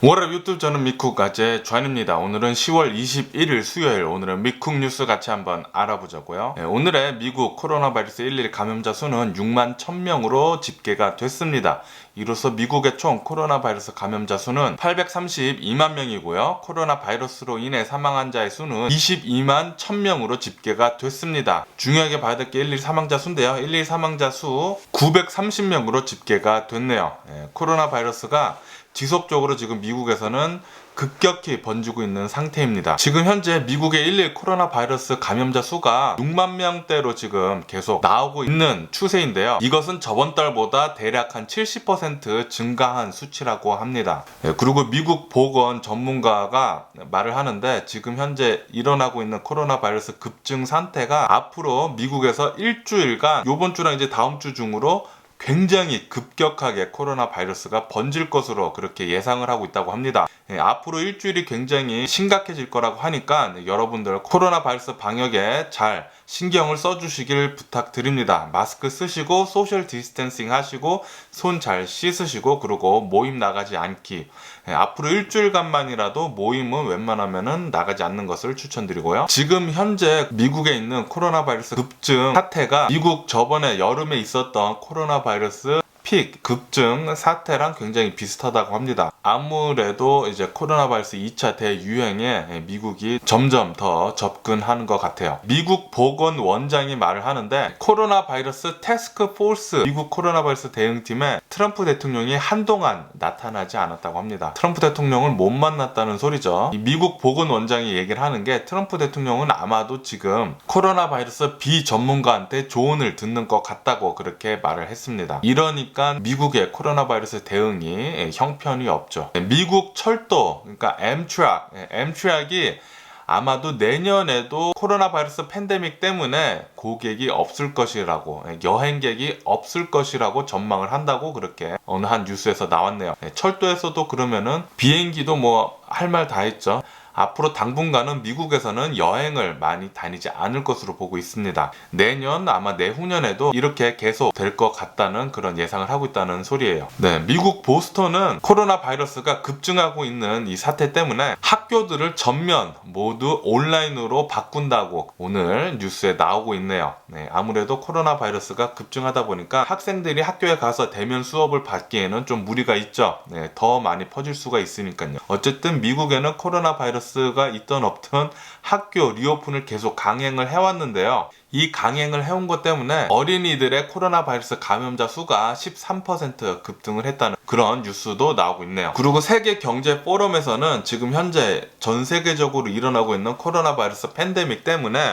월요일 유튜브 저는 미쿡가제 주한입니다. 오늘은 10월 21일 수요일, 오늘은 미쿡 뉴스 같이 한번 알아보자고요. 오늘의 미국 코로나 바이러스 11 감염자 수는 6만 1000명으로 집계가 됐습니다. 이로써 미국의 총 코로나 바이러스 감염자 수는 832만 명이고요. 코로나 바이러스로 인해 사망한 자의 수는 22만 1000명으로 집계가 됐습니다. 중요하게 봐야 될 게 11 사망자 수인데요. 11 사망자 수 930명으로 집계가 됐네요. 코로나 바이러스가 지속적으로 지금 미국에서는 급격히 번지고 있는 상태입니다. 지금 현재 미국의 11 코로나 바이러스 감염자 수가 6만 명대로 지금 계속 나오고 있는 추세인데요. 이것은 저번 달보다 대략 한 70% 증가한 수치라고 합니다. 그리고 미국 보건 전문가가 말을 하는데, 지금 현재 일어나고 있는 코로나 바이러스 급증 상태가 앞으로 미국에서 일주일간, 요번 주랑 이제 다음 주 중으로 굉장히 급격하게 코로나 바이러스가 번질 것으로 그렇게 예상을 하고 있다고 합니다. 앞으로 일주일이 굉장히 심각해질 거라고 하니까 여러분들 코로나 바이러스 방역에 잘 신경을 써주시길 부탁드립니다. 마스크 쓰시고 소셜 디스턴싱 하시고 손 잘 씻으시고, 그리고 모임 나가지 않기. 앞으로 일주일간만이라도 모임은 웬만하면은 나가지 않는 것을 추천드리고요. 지금 현재 미국에 있는 코로나 바이러스 급증 사태가 미국 저번에 여름에 있었던 코로나 바이러스 픽 급증 사태랑 굉장히 비슷하다고 합니다. 아무래도 이제 코로나 바이러스 2차 대유행에 미국이 점점 더 접근하는 것 같아요. 미국 보건원장이 말을 하는데, 코로나 바이러스 태스크 포스 미국 코로나 바이러스 대응팀에 트럼프 대통령이 한동안 나타나지 않았다고 합니다. 트럼프 대통령을 못 만났다는 소리죠. 미국 보건원장이 얘기를 하는 게, 트럼프 대통령은 아마도 지금 코로나 바이러스 비전문가한테 조언을 듣는 것 같다고 그렇게 말을 했습니다. 이러니까 미국의 코로나 바이러스 대응이 형편이 없죠. 미국 철도, 그러니까 엠트랙이 아마도 내년에도 코로나 바이러스 팬데믹 때문에 고객이 없을 것이라고, 여행객이 없을 것이라고 전망을 한다고 그렇게 어느 한 뉴스에서 나왔네요. 철도에서도 그러면은 비행기도 뭐 할 말 다 했죠. 앞으로 당분간은 미국에서는 여행을 많이 다니지 않을 것으로 보고 있습니다. 내년, 아마 내후년에도 이렇게 계속 될 것 같다는 그런 예상을 하고 있다는 소리예요. 미국 보스턴은 코로나 바이러스가 급증하고 있는 이 사태 때문에 학교들을 전면 모두 온라인으로 바꾼다고 오늘 뉴스에 나오고 있네요. 아무래도 코로나 바이러스가 급증하다 보니까 학생들이 학교에 가서 대면 수업을 받기에는 좀 무리가 있죠. 더 많이 퍼질 수가 있으니까요. 어쨌든 미국에는 코로나 바이러스가 있던 없던 학교 리오픈을 계속 강행을 해왔는데요. 이 강행을 해온 것 때문에 어린이들의 코로나 바이러스 감염자 수가 13% 급등을 했다는 그런 뉴스도 나오고 있네요. 그리고 세계 경제 포럼에서는 지금 현재 전 세계적으로 일어나고 있는 코로나 바이러스 팬데믹 때문에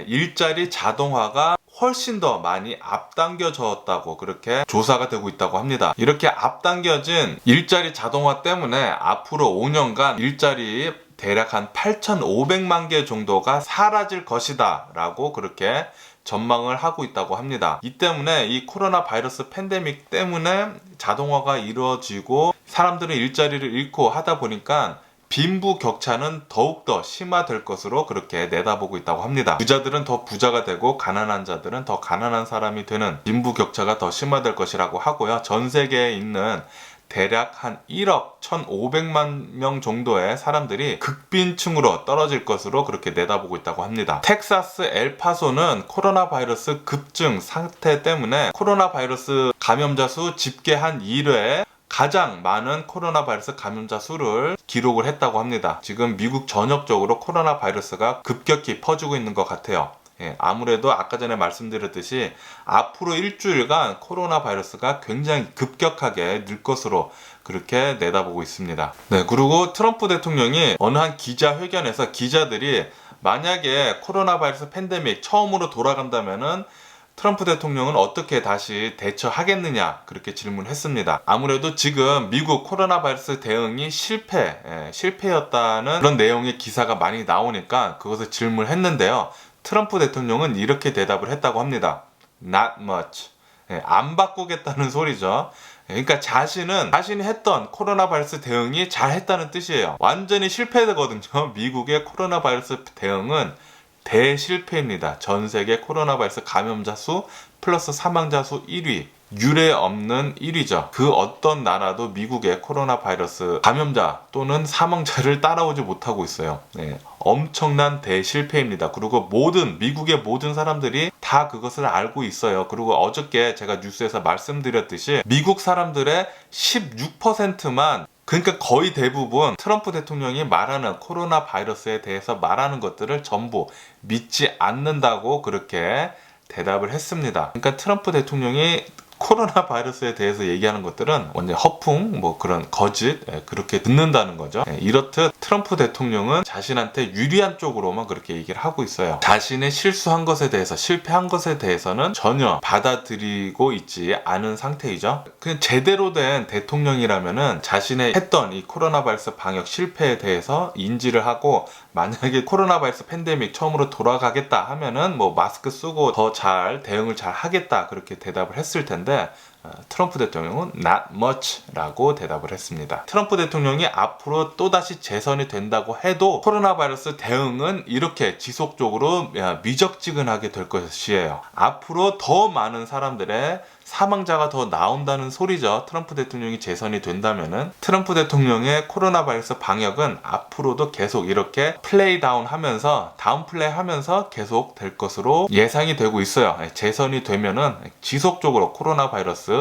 일자리 자동화가 훨씬 더 많이 앞당겨졌다고 그렇게 조사가 되고 있다고 합니다. 이렇게 앞당겨진 일자리 자동화 때문에 앞으로 5년간 일자리 대략 한 8,500만 개 정도가 사라질 것이다 라고 그렇게 전망을 하고 있다고 합니다. 이 때문에 이 코로나 바이러스 팬데믹 때문에 자동화가 이루어지고 사람들은 일자리를 잃고 하다 보니까 빈부격차는 더욱더 심화될 것으로 그렇게 내다보고 있다고 합니다. 부자들은 더 부자가 되고 가난한 자들은 더 가난한 사람이 되는 빈부격차가 더 심화될 것이라고 하고요. 전 세계에 있는 대략 한 1억 1,500만 명 정도의 사람들이 극빈층으로 떨어질 것으로 그렇게 내다보고 있다고 합니다. 텍사스 엘파소는 코로나 바이러스 급증 상태 때문에 코로나 바이러스 감염자 수 집계한 이래에 가장 많은 코로나 바이러스 감염자 수를 기록을 했다고 합니다. 지금 미국 전역적으로 코로나 바이러스가 급격히 퍼지고 있는 것 같아요. 아무래도 아까 전에 말씀드렸듯이 앞으로 일주일간 코로나 바이러스가 굉장히 급격하게 늘 것으로 그렇게 내다보고 있습니다. 그리고 트럼프 대통령이 어느 한 기자회견에서 기자들이 만약에 코로나 바이러스 팬데믹 처음으로 돌아간다면은 트럼프 대통령은 어떻게 다시 대처하겠느냐 그렇게 질문했습니다. 아무래도 지금 미국 코로나 바이러스 대응이 실패였다는 그런 내용의 기사가 많이 나오니까 그것을 질문했는데요. 트럼프 대통령은 이렇게 대답을 했다고 합니다. Not much. 안 바꾸겠다는 소리죠. 그러니까 자신이 했던 코로나 바이러스 대응이 잘했다는 뜻이에요. 완전히 실패되거든요. 미국의 코로나 바이러스 대응은 대실패입니다. 전 세계 코로나 바이러스 감염자 수 플러스 사망자 수 1위. 유례 없는 1위죠. 그 어떤 나라도 미국의 코로나 바이러스 감염자 또는 사망자를 따라오지 못하고 있어요. 네, 엄청난 대실패입니다. 그리고 미국의 모든 사람들이 다 그것을 알고 있어요. 그리고 어저께 제가 뉴스에서 말씀드렸듯이 미국 사람들의 16%만, 그러니까 거의 대부분 트럼프 대통령이 말하는 코로나 바이러스에 대해서 말하는 것들을 전부 믿지 않는다고 그렇게 대답을 했습니다. 그러니까 트럼프 대통령이 코로나 바이러스에 대해서 얘기하는 것들은 완전 허풍, 그런 거짓, 그렇게 듣는다는 거죠. 이렇듯 트럼프 대통령은 자신한테 유리한 쪽으로만 그렇게 얘기를 하고 있어요. 자신의 실수한 것에 대해서, 실패한 것에 대해서는 전혀 받아들이고 있지 않은 상태이죠. 그냥 제대로 된 대통령이라면은 자신의 했던 이 코로나 바이러스 방역 실패에 대해서 인지를 하고, 만약에 코로나 바이러스 팬데믹 처음으로 돌아가겠다 하면은 마스크 쓰고 더 잘 대응을 잘 하겠다, 그렇게 대답을 했을 텐데, 트럼프 대통령은 not much 라고 대답을 했습니다. 트럼프 대통령이 앞으로 또다시 재선이 된다고 해도 코로나 바이러스 대응은 이렇게 지속적으로 미적지근하게 될 것이에요. 앞으로 더 많은 사람들의 사망자가 더 나온다는 소리죠. 트럼프 대통령이 재선이 된다면은 트럼프 대통령의 코로나 바이러스 방역은 앞으로도 계속 이렇게 플레이 하면서 계속 될 것으로 예상이 되고 있어요. 재선이 되면은 지속적으로 코로나 바이러스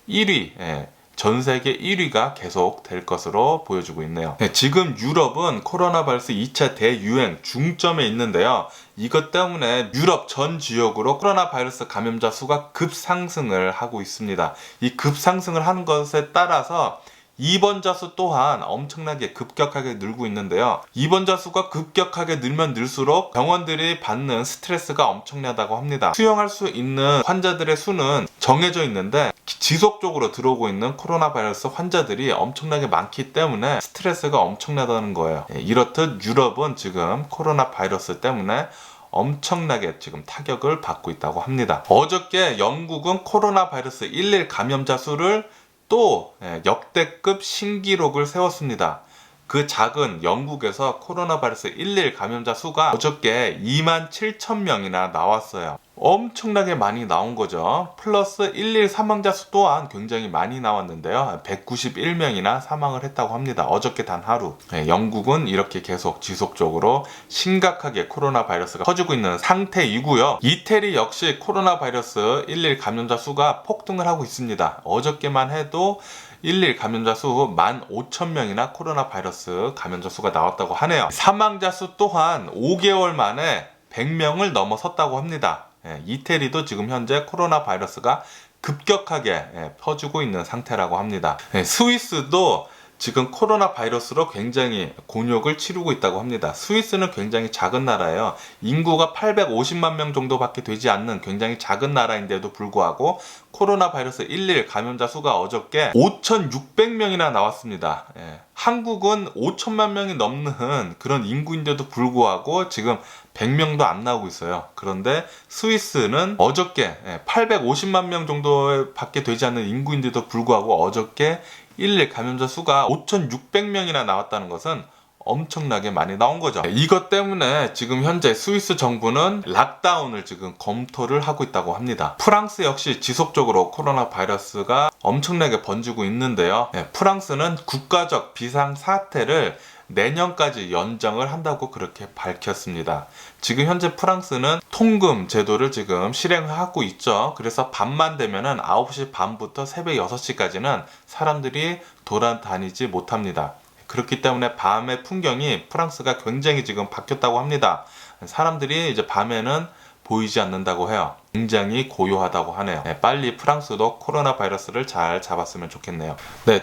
1위, 전 세계 1위가 계속 될 것으로 보여주고 있네요. 지금 유럽은 코로나 바이러스 2차 대유행 중점에 있는데요. 이것 때문에 유럽 전 지역으로 코로나 바이러스 감염자 수가 급상승을 하고 있습니다. 이 급상승을 하는 것에 따라서 입원자 수 또한 엄청나게 급격하게 늘고 있는데요. 입원자 수가 급격하게 늘면 늘수록 병원들이 받는 스트레스가 엄청나다고 합니다. 수용할 수 있는 환자들의 수는 정해져 있는데 지속적으로 들어오고 있는 코로나 바이러스 환자들이 엄청나게 많기 때문에 스트레스가 엄청나다는 거예요. 이렇듯 유럽은 지금 코로나 바이러스 때문에 엄청나게 지금 타격을 받고 있다고 합니다. 어저께 영국은 코로나 바이러스 11 감염자 수를 또 역대급 신기록을 세웠습니다. 그 작은 영국에서 코로나 바이러스 11 감염자 수가 어저께 27,000명이나 나왔어요. 엄청나게 많이 나온 거죠. 플러스 11 사망자 수 또한 굉장히 많이 나왔는데요. 191명이나 사망을 했다고 합니다. 어저께 단 하루. 영국은 이렇게 계속 지속적으로 심각하게 코로나 바이러스가 퍼지고 있는 상태이고요. 이태리 역시 코로나 바이러스 11 감염자 수가 폭등을 하고 있습니다. 어저께만 해도 11 감염자 수 15,000명이나 코로나 바이러스 감염자 수가 나왔다고 하네요. 사망자 수 또한 5개월 만에 100명을 넘어섰다고 합니다. 이태리도 지금 현재 코로나 바이러스가 급격하게 퍼지고 있는 상태라고 합니다. 스위스도 지금 코로나 바이러스로 굉장히 곤욕을 치르고 있다고 합니다. 스위스는 굉장히 작은 나라예요. 인구가 850만 명 정도밖에 되지 않는 굉장히 작은 나라인데도 불구하고 코로나 바이러스 11 감염자 수가 어저께 5,600명이나 나왔습니다. 한국은 5천만 명이 넘는 그런 인구인데도 불구하고 지금 100명도 안 나오고 있어요. 그런데 스위스는 어저께 850만 명 정도밖에 되지 않는 인구인데도 불구하고 어저께 11 감염자 수가 5,600명이나 나왔다는 것은 엄청나게 많이 나온 거죠. 이것 때문에 지금 현재 스위스 정부는 락다운을 지금 검토를 하고 있다고 합니다. 프랑스 역시 지속적으로 코로나 바이러스가 엄청나게 번지고 있는데요. 프랑스는 국가적 비상사태를 내년까지 연장을 한다고 그렇게 밝혔습니다. 지금 현재 프랑스는 통금 제도를 지금 실행하고 있죠. 그래서 밤만 되면은 9시 반부터 새벽 6시까지는 사람들이 돌아다니지 못합니다. 그렇기 때문에 밤의 풍경이 프랑스가 굉장히 지금 바뀌었다고 합니다. 사람들이 이제 밤에는 보이지 않는다고 해요. 굉장히 고요하다고 하네요. 빨리 프랑스도 코로나 바이러스를 잘 잡았으면 좋겠네요.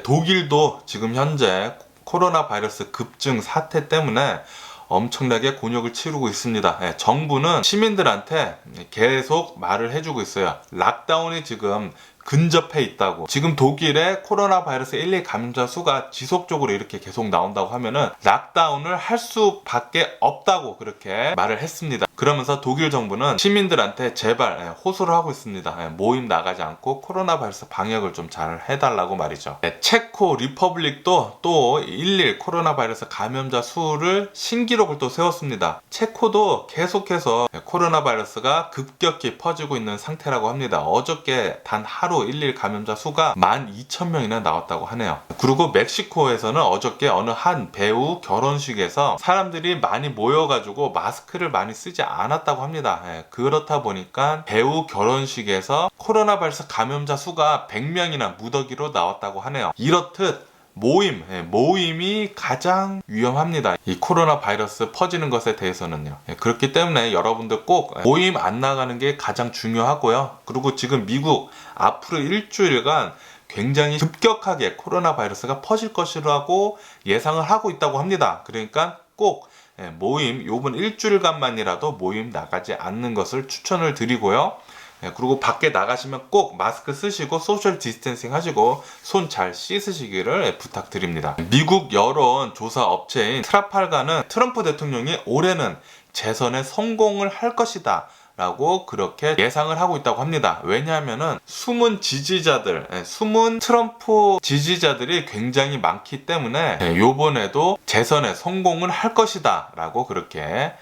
독일도 지금 현재 코로나 바이러스 급증 사태 때문에 엄청나게 곤욕을 치르고 있습니다. 정부는 시민들한테 계속 말을 해주고 있어요. 락다운이 지금 근접해 있다고. 지금 독일의 코로나 바이러스 11 감염자 수가 지속적으로 이렇게 계속 나온다고 하면은 락다운을 할 수밖에 없다고 그렇게 말을 했습니다. 그러면서 독일 정부는 시민들한테 제발 호소를 하고 있습니다. 모임 나가지 않고 코로나 바이러스 방역을 좀 잘 해달라고 말이죠. 체코 리퍼블릭도 또 11 코로나 바이러스 감염자 수를 신기록을 또 세웠습니다. 체코도 계속해서 코로나 바이러스가 급격히 퍼지고 있는 상태라고 합니다. 어저께 단 하루 하루 11일 감염자 수가 12,000명이나 나왔다고 하네요. 그리고 멕시코에서는 어저께 어느 한 배우 결혼식에서 사람들이 많이 모여가지고 마스크를 많이 쓰지 않았다고 합니다. 그렇다 보니까 배우 결혼식에서 코로나 바이러스 감염자 수가 100명이나 무더기로 나왔다고 하네요. 이렇듯 모임이 가장 위험합니다. 이 코로나 바이러스 퍼지는 것에 대해서는요. 그렇기 때문에 여러분들 꼭 모임 안 나가는 게 가장 중요하고요. 그리고 지금 미국 앞으로 일주일간 굉장히 급격하게 코로나 바이러스가 퍼질 것이라고 예상을 하고 있다고 합니다. 그러니까 꼭 모임 요번 일주일간만이라도 모임 나가지 않는 것을 추천을 드리고요. 그리고 밖에 나가시면 꼭 마스크 쓰시고 소셜 디스텐싱 하시고 손 잘 씻으시기를 부탁드립니다. 미국 여론 조사 업체인 트라팔가는 트럼프 대통령이 올해는 재선에 성공을 할 것이다 라고 그렇게 예상을 하고 있다고 합니다. 왜냐하면은 숨은 트럼프 지지자들이 굉장히 많기 때문에 요번에도 재선에 성공을 할 것이다 라고 그렇게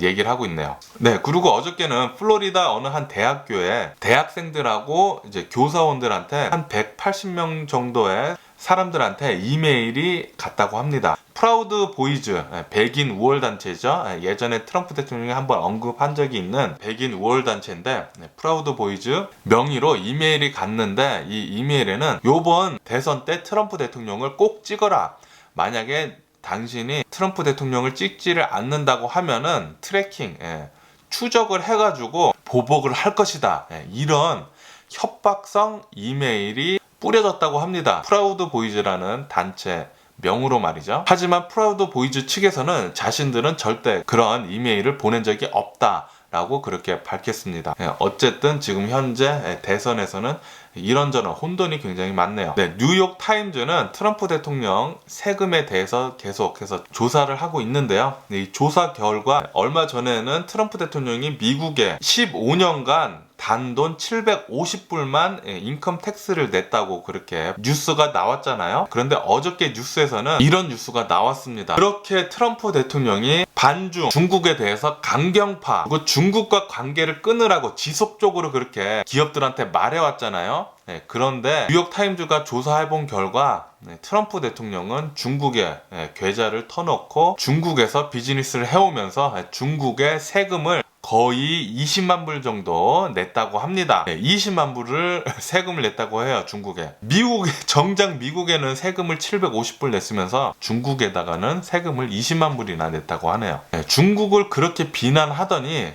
얘기를 하고 있네요. 네, 그리고 어저께는 플로리다 어느 한 대학교에 대학생들하고 이제 교사원들한테 한 180명 정도의 사람들한테 이메일이 갔다고 합니다. 프라우드 보이즈, 백인 우월 단체죠. 예전에 트럼프 대통령이 한번 언급한 적이 있는 백인 우월 단체인데, 프라우드 보이즈 명의로 이메일이 갔는데, 이 이메일에는 요번 대선 때 트럼프 대통령을 꼭 찍어라. 만약에 당신이 트럼프 대통령을 찍지를 않는다고 하면은 트래킹, 추적을 해가지고 보복을 할 것이다. 이런 협박성 이메일이 뿌려졌다고 합니다. 프라우드 보이즈라는 단체 명으로 말이죠. 하지만 프라우드 보이즈 측에서는 자신들은 절대 그런 이메일을 보낸 적이 없다 라고 그렇게 밝혔습니다. 어쨌든 지금 현재 대선에서는 이런저런 혼돈이 굉장히 많네요. 네, 뉴욕 타임즈는 트럼프 대통령 세금에 대해서 계속해서 조사를 하고 있는데요. 이 조사 결과 얼마 전에는 트럼프 대통령이 미국에 15년간 단돈 750불만 인컴 텍스를 냈다고 그렇게 뉴스가 나왔잖아요. 그런데 어저께 뉴스에서는 이런 뉴스가 나왔습니다. 그렇게 트럼프 대통령이 반중 중국에 대해서 강경파 그리고 중국과 관계를 끊으라고 지속적으로 그렇게 기업들한테 말해왔잖아요. 그런데 뉴욕타임즈가 조사해본 결과 트럼프 대통령은 중국에 계좌를 터놓고 중국에서 비즈니스를 해오면서 중국의 세금을 거의 20만 불 정도 냈다고 합니다. 20만 불을 세금을 냈다고 해요, 중국에. 정작 미국에는 세금을 750불 냈으면서 중국에다가는 세금을 20만 불이나 냈다고 하네요. 중국을 그렇게 비난하더니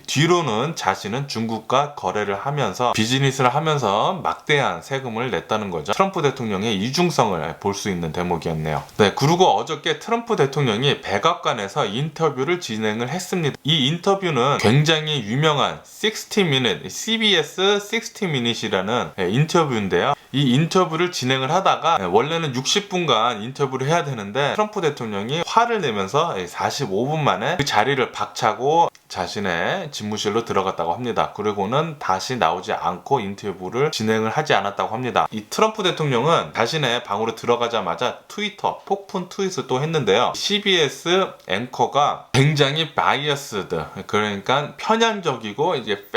뒤로는 자신은 중국과 거래를 하면서 비즈니스를 하면서 막대한 세금을 냈다는 거죠. 트럼프 대통령의 이중성을 볼 수 있는 대목이었네요. 네, 그리고 어저께 트럼프 대통령이 백악관에서 인터뷰를 진행을 했습니다. 이 인터뷰는 굉장히 유명한 60미닛, CBS 60미닛이라는 인터뷰인데요. 이 인터뷰를 진행을 하다가 원래는 60분간 인터뷰를 해야 되는데 트럼프 대통령이 화를 내면서 45분 만에 그 자리를 박차고 자신의 집무실로 들어갔다고 합니다. 그리고는 다시 나오지 않고 인터뷰를 진행을 하지 않았다고 합니다. 이 트럼프 대통령은 자신의 방으로 들어가자마자 폭풍 트윗을 또 했는데요. CBS 앵커가 굉장히 바이어스드, 그러니까 편향적이고 이제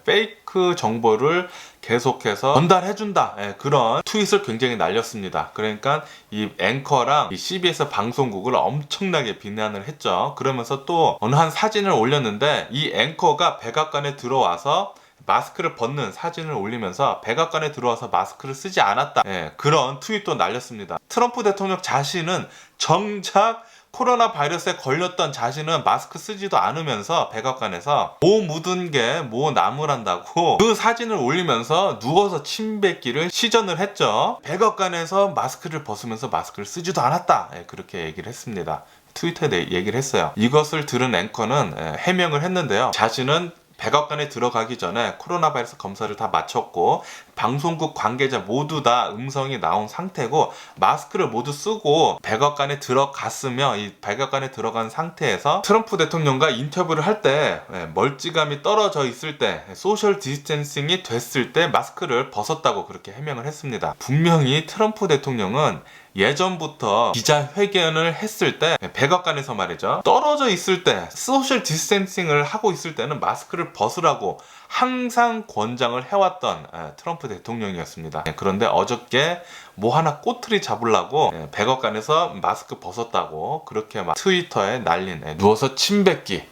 페이크 정보를 계속해서 전달해준다. 그런 트윗을 굉장히 날렸습니다. 그러니까 이 앵커랑 이 CBS 방송국을 엄청나게 비난을 했죠. 그러면서 또 어느 한 사진을 올렸는데 이 앵커가 백악관에 들어와서 마스크를 벗는 사진을 올리면서 백악관에 들어와서 마스크를 쓰지 않았다. 그런 트윗도 날렸습니다. 트럼프 대통령 자신은 정작 코로나 바이러스에 걸렸던 자신은 마스크 쓰지도 않으면서 백악관에서 뭐 묻은 게 뭐 나무란다고 그 사진을 올리면서 누워서 침 뱉기를 시전을 했죠. 백악관에서 마스크를 벗으면서 마스크를 쓰지도 않았다. 그렇게 얘기를 했습니다. 트위터에 얘기를 했어요. 이것을 들은 앵커는 해명을 했는데요. 자신은 백악관에 들어가기 전에 코로나 바이러스 검사를 다 마쳤고 방송국 관계자 모두 다 음성이 나온 상태고 마스크를 모두 쓰고 백악관에 들어갔으며 이 백악관에 들어간 상태에서 트럼프 대통령과 인터뷰를 할 때 멀찌감이 떨어져 있을 때 소셜 디스텐싱이 됐을 때 마스크를 벗었다고 그렇게 해명을 했습니다. 분명히 트럼프 대통령은 예전부터 기자회견을 했을 때 백악관에서 말이죠, 떨어져 있을 때 소셜 디스텐싱을 하고 있을 때는 마스크를 벗으라고 항상 권장을 해왔던 트럼프 대통령이었습니다. 그런데 어저께 뭐 하나 꼬투리 잡으려고 백악관에서 마스크 벗었다고 그렇게 막 트위터에 날린, 누워서 침 뱉기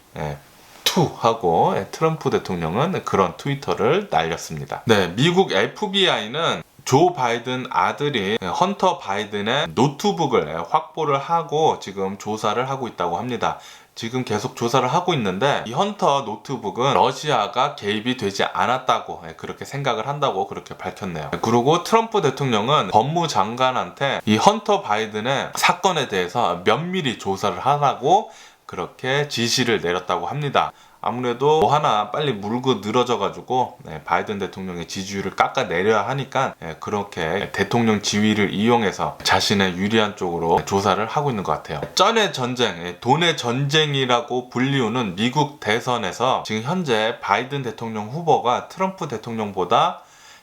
투 하고 트럼프 대통령은 그런 트위터를 날렸습니다. 네, 미국 FBI는 조 바이든 아들이 헌터 바이든의 노트북을 확보를 하고 지금 조사를 하고 있다고 합니다. 지금 계속 조사를 하고 있는데, 이 헌터 노트북은 러시아가 개입이 되지 않았다고 그렇게 생각을 한다고 그렇게 밝혔네요. 그리고 트럼프 대통령은 법무장관한테 이 헌터 바이든의 사건에 대해서 면밀히 조사를 하라고 그렇게 지시를 내렸다고 합니다. 아무래도 뭐 하나 빨리 물고 늘어져가지고 바이든 대통령의 지지율을 깎아내려야 하니까 그렇게 대통령 지위를 이용해서 자신의 유리한 쪽으로 조사를 하고 있는 것 같아요. 쩐의 전쟁, 돈의 전쟁이라고 불리우는 미국 대선에서 지금 현재 바이든 대통령 후보가 트럼프 대통령보다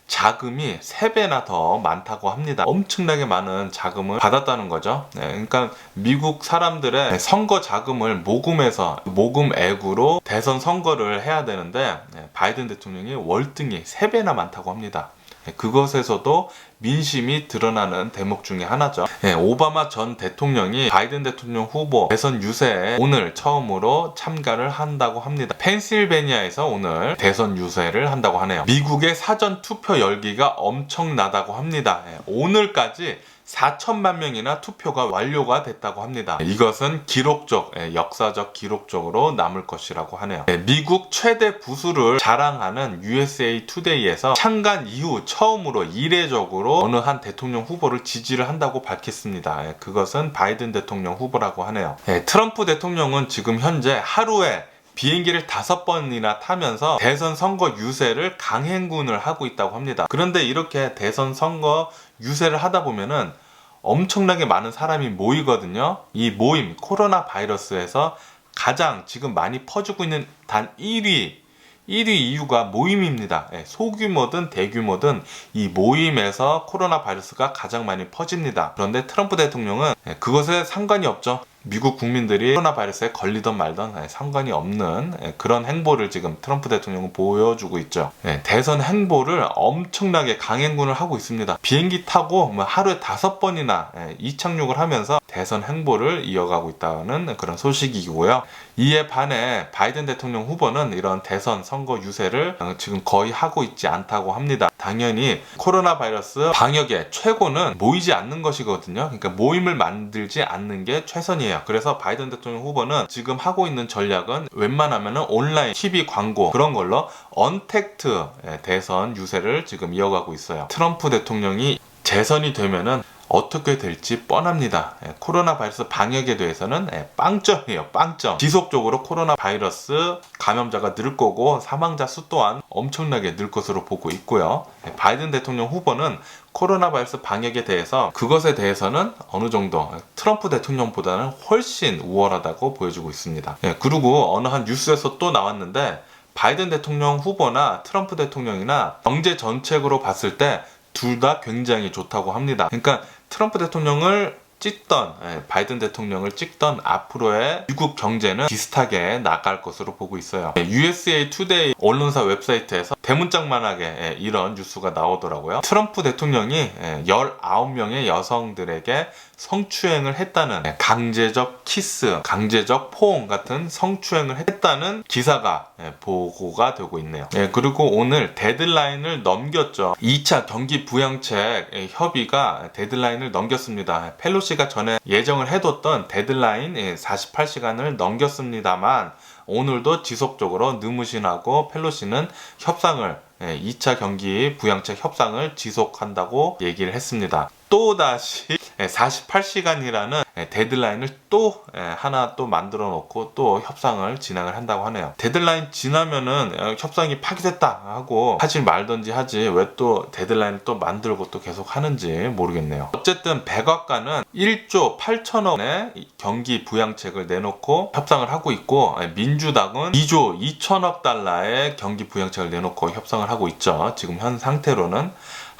자금이 3배나 더 많다고 합니다. 엄청나게 많은 자금을 받았다는 거죠. 그러니까 미국 사람들의 선거 자금을 모금해서 모금액으로 대선 선거를 해야 되는데 바이든 대통령이 월등히 3배나 많다고 합니다. 그것에서도 민심이 드러나는 대목 중에 하나죠. 오바마 전 대통령이 바이든 대통령 후보 대선 유세에 오늘 처음으로 참가를 한다고 합니다. 펜실베니아에서 오늘 대선 유세를 한다고 하네요. 미국의 사전 투표 열기가 엄청나다고 합니다. 오늘까지 4천만 명이나 투표가 완료가 됐다고 합니다. 이것은 기록적, 역사적 기록적으로 남을 것이라고 하네요. 미국 최대 부수를 자랑하는 USA 투데이에서 창간 이후 처음으로 이례적으로 어느 한 대통령 후보를 지지를 한다고 밝혔습니다. 그것은 바이든 대통령 후보라고 하네요. 트럼프 대통령은 지금 현재 하루에 비행기를 5번이나 타면서 대선 선거 유세를 강행군을 하고 있다고 합니다. 그런데 이렇게 대선 선거 유세를 하다 보면은 엄청나게 많은 사람이 모이거든요. 이 모임, 코로나 바이러스에서 가장 지금 많이 퍼지고 있는 단 1위 이유가 모임입니다. 소규모든 대규모든 이 모임에서 코로나 바이러스가 가장 많이 퍼집니다. 그런데 트럼프 대통령은 그것에 상관이 없죠. 미국 국민들이 코로나 바이러스에 걸리던 말던 상관이 없는 그런 행보를 지금 트럼프 대통령은 보여주고 있죠. 대선 행보를 엄청나게 강행군을 하고 있습니다. 비행기 타고 하루에 5번이나 이착륙을 하면서 대선 행보를 이어가고 있다는 그런 소식이고요. 이에 반해 바이든 대통령 후보는 이런 대선 선거 유세를 지금 거의 하고 있지 않다고 합니다. 당연히 코로나 바이러스 방역의 최고는 모이지 않는 것이거든요. 그러니까 모임을 만들지 않는 게 최선이에요. 그래서 바이든 대통령 후보는 지금 하고 있는 전략은 웬만하면 온라인 TV 광고 그런 걸로 언택트 대선 유세를 지금 이어가고 있어요. 트럼프 대통령이 재선이 되면은 어떻게 될지 뻔합니다. 코로나 바이러스 방역에 대해서는 빵점이에요. 빵점. 지속적으로 코로나 바이러스 감염자가 늘 거고 사망자 수 또한 엄청나게 늘 것으로 보고 있고요. 바이든 대통령 후보는 코로나 바이러스 방역에 대해서 그것에 대해서는 어느 정도 트럼프 대통령보다는 훨씬 우월하다고 보여주고 있습니다. 그리고 어느 한 뉴스에서 또 나왔는데, 바이든 대통령 후보나 트럼프 대통령이나 경제 정책으로 봤을 때 둘 다 굉장히 좋다고 합니다. 그러니까 트럼프 대통령을 찍던 바이든 대통령을 찍던 앞으로의 미국 경제는 비슷하게 나갈 것으로 보고 있어요. USA 투데이 언론사 웹사이트에서 대문짝만하게 이런 뉴스가 나오더라고요. 트럼프 대통령이 19명의 여성들에게 성추행을 했다는, 강제적 키스, 강제적 포옹 같은 성추행을 했다는 기사가 보고가 되고 있네요. 그리고 오늘 데드라인을 넘겼죠. 2차 경기 부양책 협의가 데드라인을 넘겼습니다. 펠로시가 전에 예정을 해뒀던 데드라인 48시간을 넘겼습니다만 오늘도 지속적으로 느무신하고 펠로시는 협상을 2차 경기 부양책 협상을 지속한다고 얘기를 했습니다. 또다시 48시간이라는 데드라인을 또 하나 또 만들어 놓고 또 협상을 진행을 한다고 하네요. 데드라인 지나면은 협상이 파기됐다 하고 하지 말던지 하지 왜 또 데드라인을 또 만들고 또 계속 하는지 모르겠네요. 어쨌든 백악관은 1조 8천억의 경기 부양책을 내놓고 협상을 하고 있고, 민주당은 2조 2천억 달러의 경기 부양책을 내놓고 협상을 하고 있죠. 지금 현 상태로는.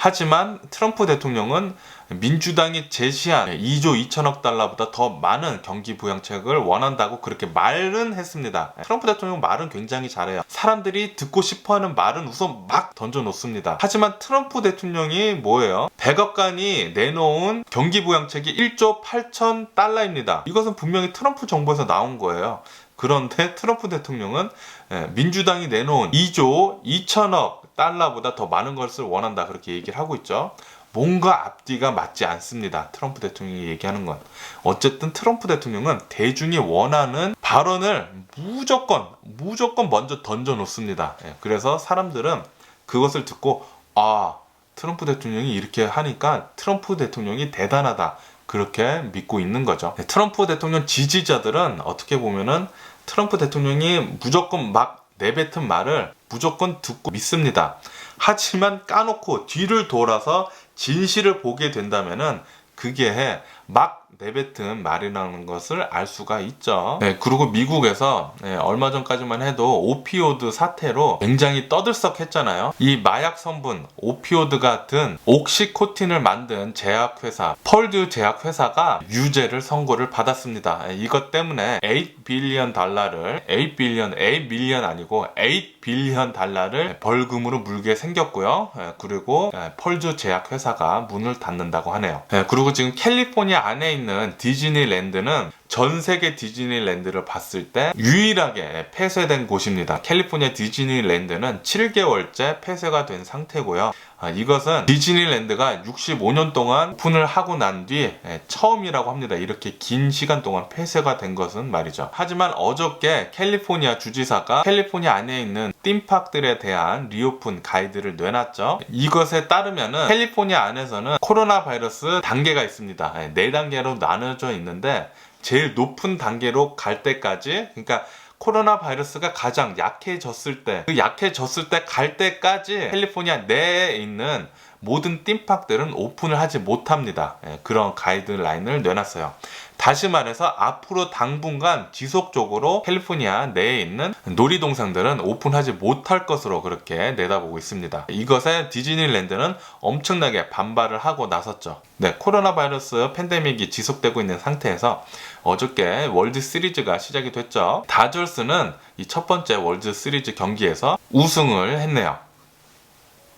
하지만 트럼프 대통령은 민주당이 제시한 2조 2천억 달러보다 더 많은 경기 부양책을 원한다고 그렇게 말은 했습니다. 트럼프 대통령 말은 굉장히 잘해요. 사람들이 듣고 싶어하는 말은 우선 막 던져놓습니다. 하지만 트럼프 대통령이 뭐예요? 백악관이 내놓은 경기 부양책이 1조 8천 달러입니다. 이것은 분명히 트럼프 정부에서 나온 거예요. 그런데 트럼프 대통령은 민주당이 내놓은 2조 2천억 달러보다 더 많은 것을 원한다 그렇게 얘기를 하고 있죠. 뭔가 앞뒤가 맞지 않습니다. 트럼프 대통령이 얘기하는 건. 어쨌든 트럼프 대통령은 대중이 원하는 발언을 무조건 먼저 던져놓습니다. 그래서 사람들은 그것을 듣고 트럼프 대통령이 이렇게 하니까 트럼프 대통령이 대단하다 그렇게 믿고 있는 거죠. 트럼프 대통령 지지자들은 어떻게 보면은 트럼프 대통령이 무조건 막 내뱉은 말을 무조건 듣고 믿습니다. 하지만 까놓고 뒤를 돌아서 진실을 보게 된다면은 그게 막 내뱉은 말이라는 것을 알 수가 있죠. 그리고 미국에서 얼마 전까지만 해도 오피오드 사태로 굉장히 떠들썩했잖아요. 이 마약 성분 오피오드 같은 옥시코틴을 만든 제약회사 펄듀 제약회사가 유죄를 선고를 받았습니다. 이것 때문에 8빌리언 아니고 8빌리언 달러를 벌금으로 물게 생겼고요. 그리고 펄듀 제약회사가 문을 닫는다고 하네요. 그리고 지금 캘리포니아 안에 있는 디즈니랜드는 전 세계 디즈니랜드를 봤을 때 유일하게 폐쇄된 곳입니다. 캘리포니아 디즈니랜드는 7개월째 폐쇄가 된 상태고요. 이것은 디즈니랜드가 65년 동안 오픈을 하고 난 뒤 처음이라고 합니다. 이렇게 긴 시간 동안 폐쇄가 된 것은 말이죠. 하지만 어저께 캘리포니아 주지사가 캘리포니아 안에 있는 띵파크들에 대한 리오픈 가이드를 내놨죠. 이것에 따르면은 캘리포니아 안에서는 코로나 바이러스 단계가 있습니다. 4단계로 나눠져 있는데 제일 높은 단계로 갈 때까지, 그러니까 코로나 바이러스가 가장 약해졌을 때, 그 약해졌을 때 갈 때까지 캘리포니아 내에 있는 모든 띵파크들은 오픈을 하지 못합니다. 그런 가이드라인을 내놨어요. 다시 말해서 앞으로 당분간 지속적으로 캘리포니아 내에 있는 놀이동산들은 오픈하지 못할 것으로 그렇게 내다보고 있습니다. 이것에 디즈니랜드는 엄청나게 반발을 하고 나섰죠. 코로나 바이러스 팬데믹이 지속되고 있는 상태에서 어저께 월드 시리즈가 시작이 됐죠. 다저스는 이 첫 번째 월드 시리즈 경기에서 우승을 했네요.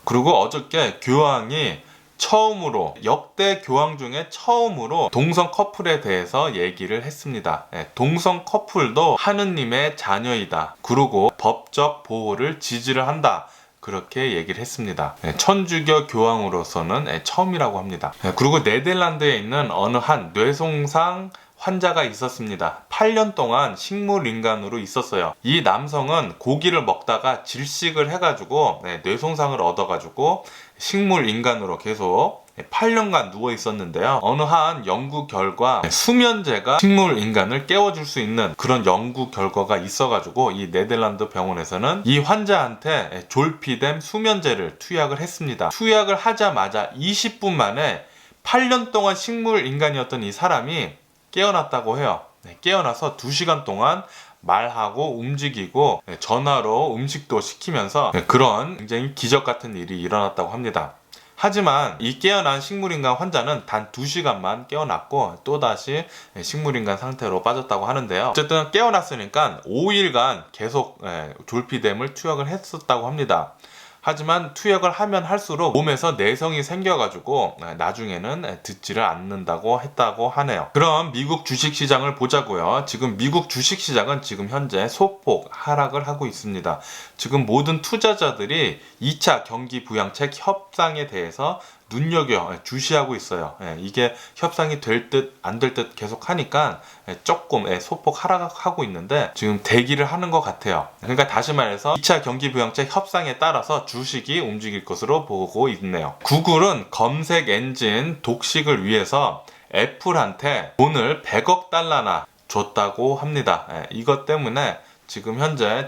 그리고 어저께 교황이 처음으로, 역대 교황 중에 처음으로 동성 커플에 대해서 얘기를 했습니다. 동성 커플도 하느님의 자녀이다. 그리고 법적 보호를 지지를 한다. 그렇게 얘기를 했습니다. 천주교 교황으로서는 처음이라고 합니다. 그리고 네덜란드에 있는 어느 한 뇌손상 환자가 있었습니다. 8년 동안 식물인간으로 있었어요. 이 남성은 고기를 먹다가 질식을 해가지고 뇌손상을 얻어가지고 식물인간으로 계속 8년간 누워 있었는데요. 어느 한 연구 결과 수면제가 식물인간을 깨워줄 수 있는 그런 연구 결과가 있어가지고 이 네덜란드 병원에서는 이 환자한테 졸피뎀 수면제를 투약을 했습니다. 투약을 하자마자 20분 만에 8년 동안 식물인간이었던 이 사람이 깨어났다고 해요. 깨어나서 2시간 동안 말하고 움직이고 전화로 음식도 시키면서 그런 굉장히 기적 같은 일이 일어났다고 합니다. 하지만 이 깨어난 식물인간 환자는 단 2시간만 깨어났고 또다시 식물인간 상태로 빠졌다고 하는데요. 어쨌든 깨어났으니까 5일간 계속 졸피뎀을 투약을 했었다고 합니다. 하지만 투약을 하면 할수록 몸에서 내성이 생겨가지고 나중에는 듣지를 않는다고 했다고 하네요. 그럼 미국 주식시장을 보자고요. 지금 미국 주식시장은 지금 현재 소폭 하락을 하고 있습니다. 지금 모든 투자자들이 2차 경기 부양책 협상에 대해서 눈여겨 주시하고 있어요. 이게 협상이 될 듯 안 될 듯 계속 하니까 조금 소폭 하락하고 있는데 지금 대기를 하는 것 같아요. 그러니까 다시 말해서 2차 경기 부양책 협상에 따라서 주식이 움직일 것으로 보고 있네요. 구글은 검색 엔진 독식을 위해서 애플한테 돈을 100억 달러나 줬다고 합니다. 이것 때문에 지금 현재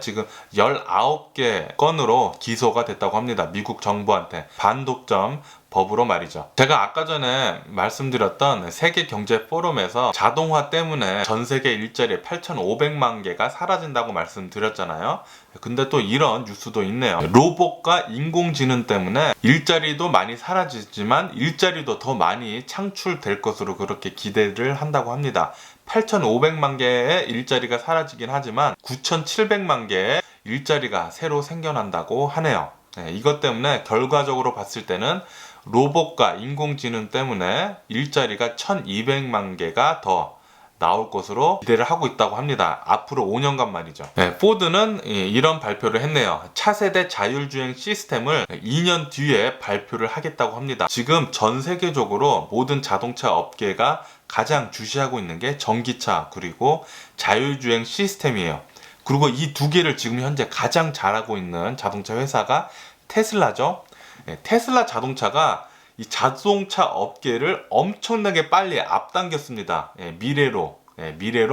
19개 건으로 기소가 됐다고 합니다. 미국 정부한테 반독점 법으로 말이죠. 제가 아까 전에 말씀드렸던 세계경제포럼에서 자동화 때문에 전 세계 일자리 8,500만 개가 사라진다고 말씀드렸잖아요. 근데 또 이런 뉴스도 있네요. 로봇과 인공지능 때문에 일자리도 많이 사라지지만 일자리도 더 많이 창출될 것으로 그렇게 기대를 한다고 합니다. 8,500만 개의 일자리가 사라지긴 하지만 9,700만 개의 일자리가 새로 생겨난다고 하네요. 이것 때문에 결과적으로 봤을 때는 로봇과 인공지능 때문에 일자리가 1,200만 개가 더 나올 것으로 기대를 하고 있다고 합니다. 앞으로 5년간 말이죠. 포드는 이런 발표를 했네요. 차세대 자율주행 시스템을 2년 뒤에 발표를 하겠다고 합니다. 지금 전 세계적으로 모든 자동차 업계가 가장 주시하고 있는 게 전기차 그리고 자율주행 시스템이에요. 그리고 이 두 개를 지금 현재 가장 잘하고 있는 자동차 회사가 테슬라죠. 테슬라 자동차가 이 자동차 업계를 엄청나게 빨리 앞당겼습니다. 미래로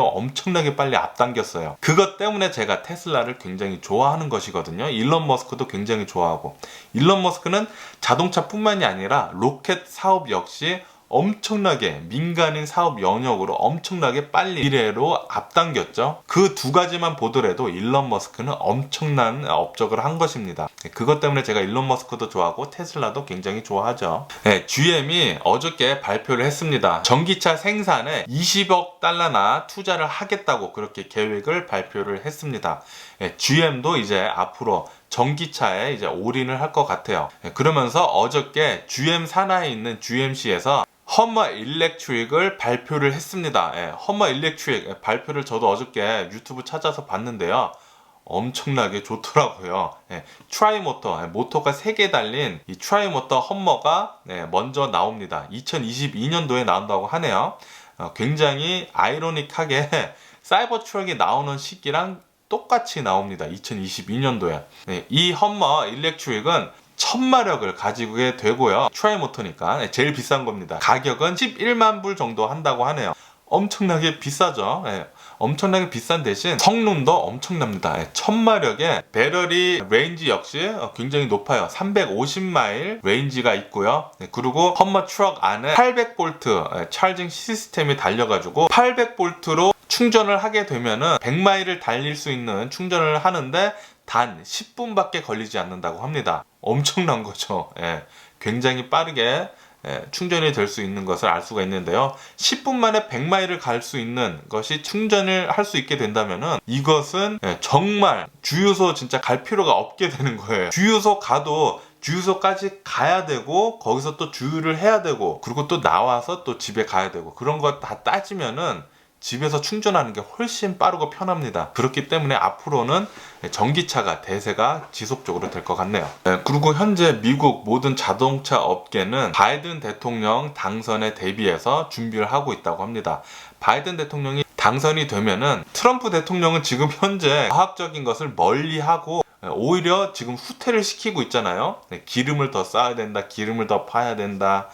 엄청나게 빨리 앞당겼어요. 그것 때문에 제가 테슬라를 굉장히 좋아하는 것이거든요. 일론 머스크도 굉장히 좋아하고, 일론 머스크는 자동차뿐만이 아니라 로켓 사업 역시 엄청나게 민간인 사업 영역으로 엄청나게 빨리 미래로 앞당겼죠. 그 두 가지만 보더라도 일론 머스크는 엄청난 업적을 한 것입니다. 그것 때문에 제가 일론 머스크도 좋아하고 테슬라도 굉장히 좋아하죠. GM이 어저께 발표를 했습니다. 전기차 생산에 20억 달러나 투자를 하겠다고 그렇게 계획을 발표를 했습니다. GM도 이제 앞으로 전기차에 이제 올인을 할 것 같아요. 그러면서 어저께 GM 산하에 있는 GMC에서 험머 일렉트릭을 발표를 했습니다. 험머 일렉트릭 발표를 저도 어저께 유튜브 찾아서 봤는데요. 엄청나게 좋더라고요. 트라이모터, 모터가 3개 달린 이 트라이모터 험머가 먼저 나옵니다. 2022년도에 나온다고 하네요. 굉장히 아이러닉하게 사이버 트럭이 나오는 시기랑 똑같이 나옵니다. 2022년도에. 이 험머 일렉트릭은 1000마력을 가지게 되고요. 트라이모터니까 제일 비싼 겁니다. 가격은 11만 불 정도 한다고 하네요. 엄청나게 비싸죠. 엄청나게 비싼 대신 성능도 엄청납니다. 1000마력의 배터리 레인지 역시 굉장히 높아요. 350마일 레인지가 있고요. 그리고 험머 트럭 안에 800V 차징 시스템이 달려가지고 800V로 충전을 하게 되면은 100마일을 달릴 수 있는 충전을 하는데 단 10분밖에 걸리지 않는다고 합니다. 엄청난 거죠. 굉장히 빠르게 충전이 될 수 있는 것을 알 수가 있는데요. 10분 만에 100마일을 갈 수 있는 것이 충전을 할 수 있게 된다면은 이것은 정말 주유소 진짜 갈 필요가 없게 되는 거예요. 주유소 가도 주유소까지 가야 되고 거기서 또 주유를 해야 되고 그리고 또 나와서 또 집에 가야 되고 그런 거 다 따지면은 집에서 충전하는 게 훨씬 빠르고 편합니다. 그렇기 때문에 앞으로는 전기차가 대세가 지속적으로 될 것 같네요. 그리고 현재 미국 모든 자동차 업계는 바이든 대통령 당선에 대비해서 준비를 하고 있다고 합니다. 바이든 대통령이 당선이 되면은 트럼프 대통령은 지금 현재 과학적인 것을 멀리하고 오히려 지금 후퇴를 시키고 있잖아요. 기름을 더 쌓아야 된다, 기름을 더 파야 된다,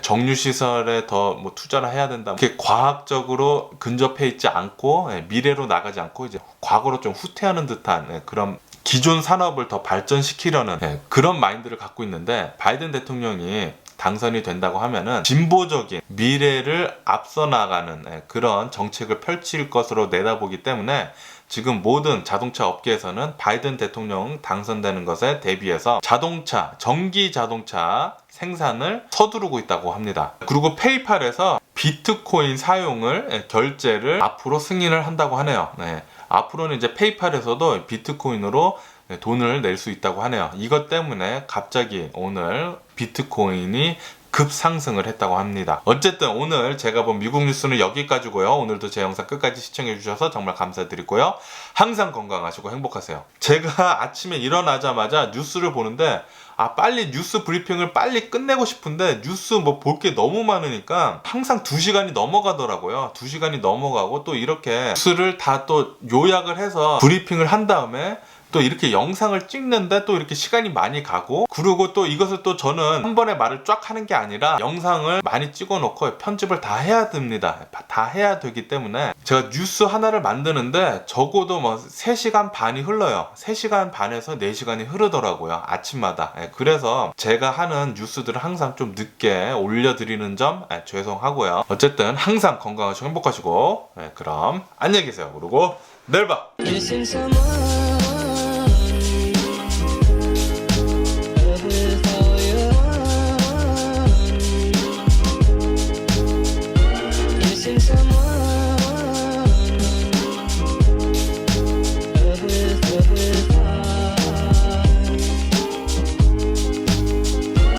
정유시설에 더 투자를 해야 된다. 이렇게 과학적으로 근접해 있지 않고 미래로 나가지 않고 이제 과거로 좀 후퇴하는 듯한 그런 기존 산업을 더 발전시키려는 그런 마인드를 갖고 있는데 바이든 대통령이 당선이 된다고 하면은 진보적인 미래를 앞서 나가는 그런 정책을 펼칠 것으로 내다보기 때문에 지금 모든 자동차 업계에서는 바이든 대통령 당선되는 것에 대비해서 전기 자동차 생산을 서두르고 있다고 합니다. 그리고 페이팔에서 비트코인 사용을 결제를 앞으로 승인을 한다고 하네요. 앞으로는 이제 페이팔에서도 비트코인으로 돈을 낼 수 있다고 하네요. 이것 때문에 갑자기 오늘 비트코인이 급상승을 했다고 합니다. 어쨌든 오늘 제가 본 미국 뉴스는 여기까지고요. 오늘도 제 영상 끝까지 시청해 주셔서 정말 감사드리고요. 항상 건강하시고 행복하세요. 제가 아침에 일어나자마자 뉴스를 보는데 빨리 뉴스 브리핑을 빨리 끝내고 싶은데 뉴스 볼 게 너무 많으니까 항상 2시간이 넘어가더라고요. 2시간이 넘어가고 또 이렇게 뉴스를 다 또 요약을 해서 브리핑을 한 다음에 또 이렇게 영상을 찍는데 또 이렇게 시간이 많이 가고, 그리고 또 이것을 또 저는 한 번에 말을 쫙 하는 게 아니라 영상을 많이 찍어 놓고 편집을 다 해야 됩니다. 다 해야 되기 때문에 제가 뉴스 하나를 만드는데 적어도 뭐 3시간 반이 흘러요. 3시간 반에서 4시간이 흐르더라고요, 아침마다. 그래서 제가 하는 뉴스들을 항상 좀 늦게 올려드리는 점 죄송하고요. 어쨌든 항상 건강하시고 행복하시고, 그럼 안녕히 계세요. 그리고 내일 봐.